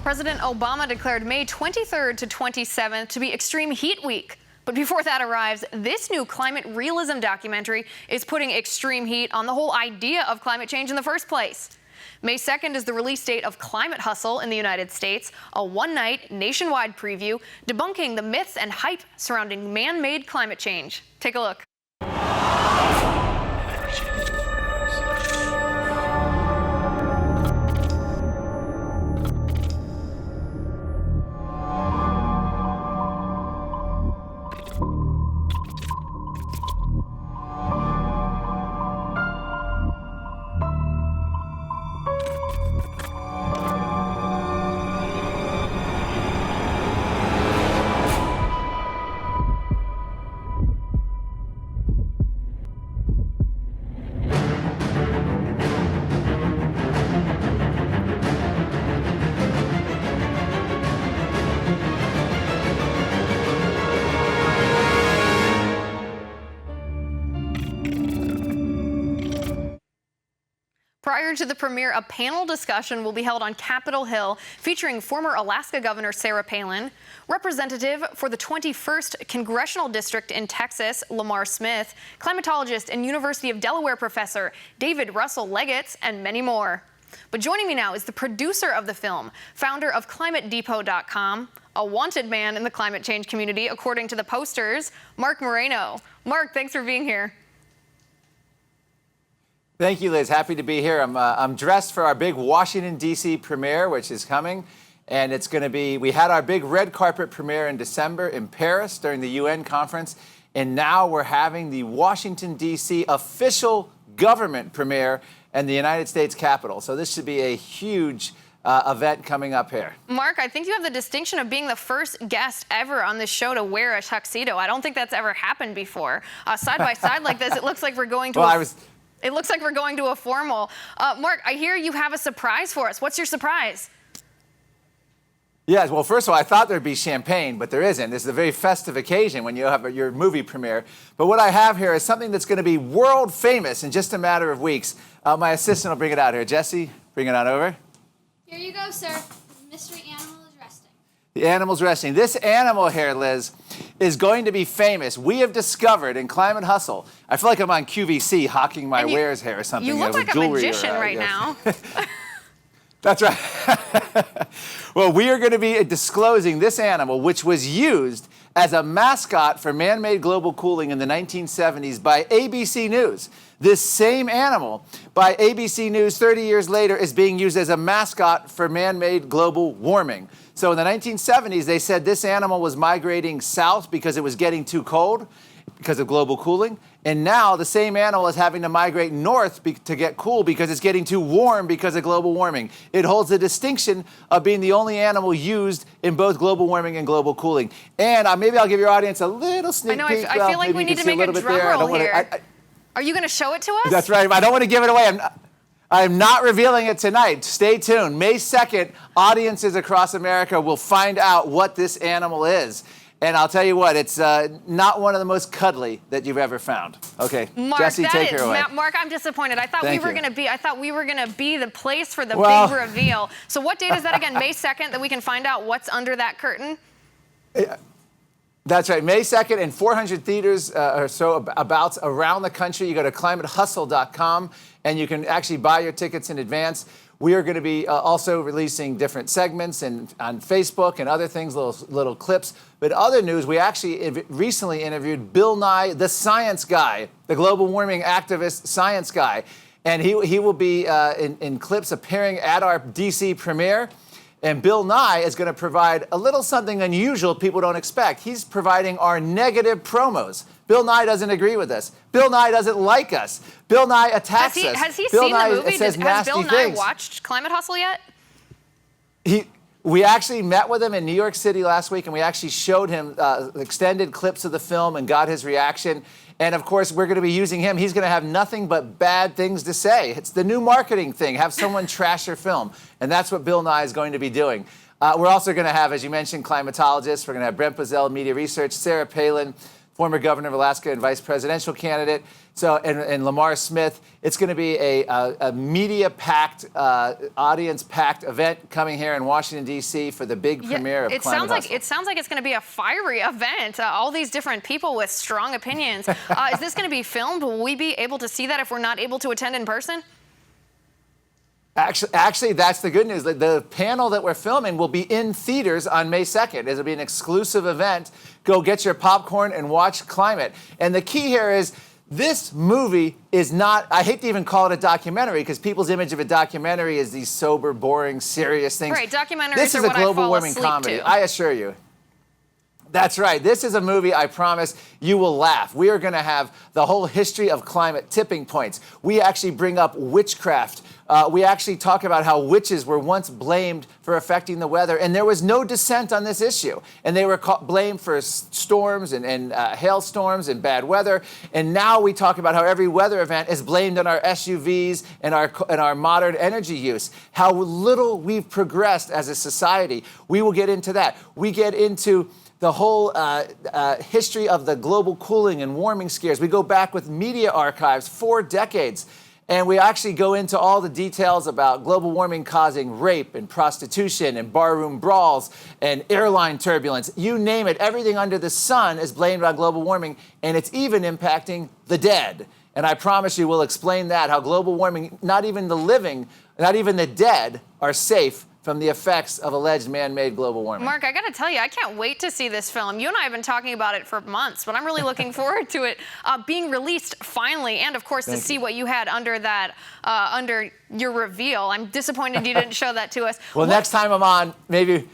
President Obama declared May 23rd to 27th to be Extreme Heat Week. But before that arrives, this new climate realism documentary is putting extreme heat on the whole idea of climate change in the first place. May 2nd is the release date of Climate Hustle in the United States, a one-night nationwide preview debunking the myths and hype surrounding man-made climate change. Take a look. Prior to the premiere, a panel discussion will be held on Capitol Hill featuring former Alaska Governor Sarah Palin, Representative for the 21st Congressional District in Texas, Lamar Smith, climatologist and University of Delaware professor David Russell Leggett, and many more. But joining me now is the producer of the film, founder of ClimateDepot.com, a wanted man in the climate change community, according to the posters, Marc Morano. Marc, thanks for being here. Thank you, Liz. Happy to be here. I'm dressed for our big Washington, D.C. premiere, which is coming. And it's going to be, we had our big red carpet premiere in December in Paris during the UN conference. And now we're having the Washington, D.C. official government premiere in the United States Capitol. So this should be a huge event coming up here. Marc, I think you have the distinction of being the first guest ever on this show to wear a tuxedo. I don't think that's ever happened before. Side by side like this, it looks like we're going to It looks like we're going to a formal. Marc, I hear you have a surprise for us. What's your surprise? Yes, well, first of all, I thought there'd be champagne, but there isn't. This is a very festive occasion when you have your movie premiere. But what I have here is something that's going to be world famous in just a matter of weeks. My assistant will bring it out here. Jesse, bring it on over. Here you go, sir. The mystery animal is resting. The animal's resting. This animal here, Liz, is going to be famous. We have discovered in Climate Hustle, I feel like I'm on QVC hawking my wares here or something. You look like a magician right now. That's right. Well, we are going to be disclosing this animal, which was used as a mascot for man-made global cooling in the 1970s by ABC News. This same animal, by ABC News 30 years later, is being used as a mascot for man-made global warming. So in the 1970s, they said this animal was migrating south because it was getting too cold because of global cooling. And now the same animal is having to migrate north to get cool because it's getting too warm because of global warming. It holds the distinction of being the only animal used in both global warming and global cooling. And maybe I'll give your audience a little sneak peek. I feel like we need to make a drum roll here. Are you going to show it to us? That's right. I don't want to give it away. I'm not revealing it tonight. Stay tuned. May 2nd, audiences across America will find out what this animal is. And I'll tell you what, it's not one of the most cuddly that you've ever found. Okay, Marc, Jesse, take her away. Marc, I'm disappointed. I thought we were going to be the place for the big reveal. So what date is that again? May 2nd, that we can find out what's under that curtain? That's right. May 2nd in 400 theaters or so abouts around the country. You go to climatehustle.com and you can actually buy your tickets in advance. We are going to be also releasing different segments on Facebook and other things, little clips. But other news, we actually recently interviewed Bill Nye, the science guy, the global warming activist science guy. And he will be in clips appearing at our DC premiere. And Bill Nye is going to provide a little something unusual people don't expect. He's providing our negative promos. Bill Nye doesn't agree with us. Bill Nye doesn't like us. Bill Nye attacks us. Has he Bill seen Nye the movie? says Has nasty Bill Nye things. watched Climate Hustle yet? We actually met with him in New York City last week, and we actually showed him extended clips of the film and got his reaction. And, of course, we're going to be using him. He's going to have nothing but bad things to say. It's the new marketing thing. Have someone trash your film. And that's what Bill Nye is going to be doing. We're also going to have, as you mentioned, climatologists. We're going to have Brent Bozell, Media Research, Sarah Palin, former governor of Alaska and vice presidential candidate. So, and Lamar Smith. It's going to be a media-packed, audience-packed event coming here in Washington, D.C. for the big premiere of Climate Hustle. It sounds like it's going to be a fiery event. All these different people with strong opinions. Is this going to be filmed? Will we be able to see that if we're not able to attend in person? Actually, that's the good news. The panel that we're filming will be in theaters on May 2nd. It'll be an exclusive event. Go get your popcorn and watch Climate. And the key here is this movie is not, I hate to even call it a documentary because people's image of a documentary is these sober, boring, serious things. Right, documentaries This is are a what I global fall warming asleep comedy, to. I assure you. That's right. This is a movie, I promise, you will laugh. We are going to have the whole history of climate tipping points. We actually bring up witchcraft. We actually talk about how witches were once blamed for affecting the weather, and there was no dissent on this issue. And they were blamed for storms and hailstorms and bad weather. And now we talk about how every weather event is blamed on our SUVs and our modern energy use. How little we've progressed as a society. We will get into that. We get into the whole history of the global cooling and warming scares. We go back with media archives 4 decades. And we actually go into all the details about global warming causing rape and prostitution and barroom brawls and airline turbulence. You name it, everything under the sun is blamed on global warming, and it's even impacting the dead. And I promise you we'll explain that, how global warming, not even the living, not even the dead are safe from the effects of alleged man-made global warming. Mark, I got to tell you, I can't wait to see this film. You and I have been talking about it for months, but I'm really looking forward to it being released finally, and of course to see what you had under that, under your reveal. I'm disappointed you didn't show that to us. Well, next time I'm on, maybe.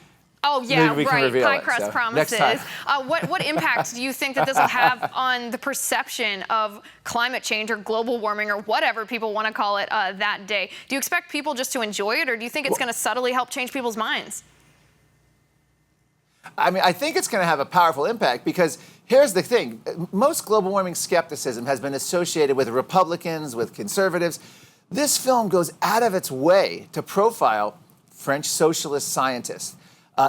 Oh, yeah, we can right. reveal Pie it, crust so promises. What impact do you think that this will have on the perception of climate change or global warming or whatever people want to call it that day? Do you expect people just to enjoy it, or do you think it's going to subtly help change people's minds? I mean, I think it's going to have a powerful impact because here's the thing. Most global warming skepticism has been associated with Republicans, with conservatives. This film goes out of its way to profile French socialist scientists.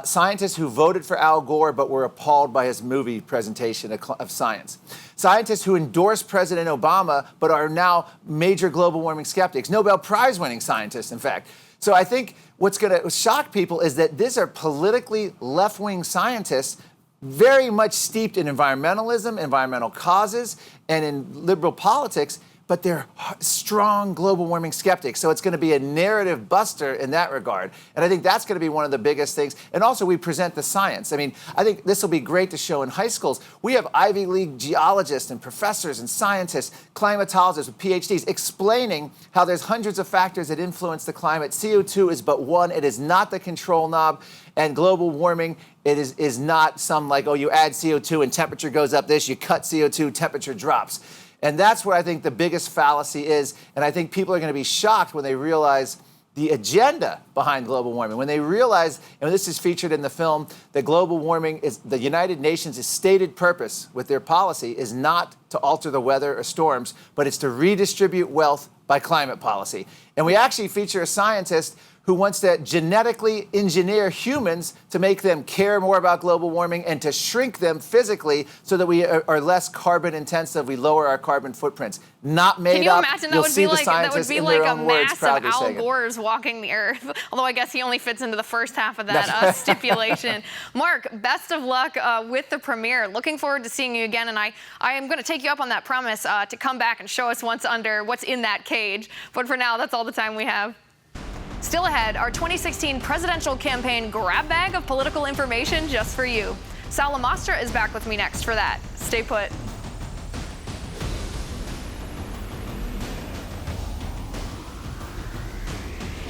Scientists who voted for Al Gore but were appalled by his movie presentation of science. Scientists who endorsed President Obama but are now major global warming skeptics. Nobel Prize winning scientists, in fact. So I think what's going to shock people is that these are politically left-wing scientists very much steeped in environmentalism, environmental causes, and in liberal politics, but they're strong global warming skeptics. So it's going to be a narrative buster in that regard. And I think that's going to be one of the biggest things. And also we present the science. I mean, I think this will be great to show in high schools. We have Ivy League geologists and professors and scientists, climatologists with PhDs explaining how there's hundreds of factors that influence the climate. CO2 is but one. It is not the control knob. And global warming, it is not some like, oh, you add CO2 and temperature goes up this, you cut CO2, temperature drops. And that's where I think the biggest fallacy is. And I think people are going to be shocked when they realize the agenda behind global warming. When they realize, and this is featured in the film, that global warming is the United Nations' stated purpose with their policy is not to alter the weather or storms, but it's to redistribute wealth by climate policy. And we actually feature a scientist who wants to genetically engineer humans to make them care more about global warming and to shrink them physically so that we are less carbon intensive, we lower our carbon footprints. Not made up. Can you imagine You'll that see would the be like, scientists in their own words mass of proudly Al saying it. Gore's walking the earth? Although I guess he only fits into the first half of that stipulation. Mark, best of luck with the premiere. Looking forward to seeing you again, and I am going to take you up on that promise to come back and show us what's in that cage. But for now, that's all the time we have. Still ahead, our 2016 presidential campaign grab bag of political information just for you. Sal Lamostra is back with me next for that. Stay put.